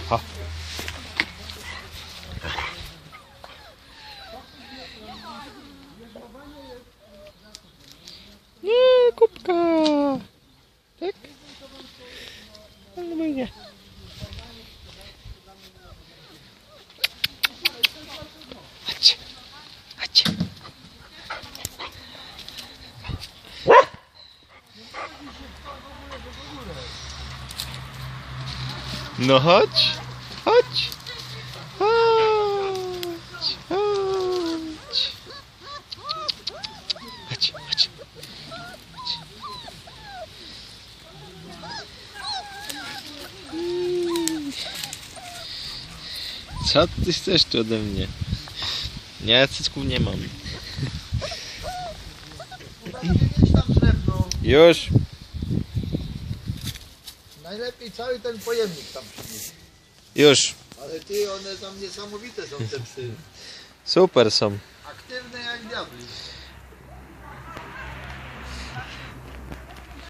Ha. Nie, kubka. Tak? No będzie. Chodź. Chodź. No chodź. Chodź. Chodź. Chodź. Chodź. Chodź. Co ty chcesz tu ode mnie? Ja cycków nie mam. Już. Najlepiej cały ten pojemnik tam przynieść. Już. Ale ty, one tam niesamowite są te psy. Super są. Aktywne jak diabli.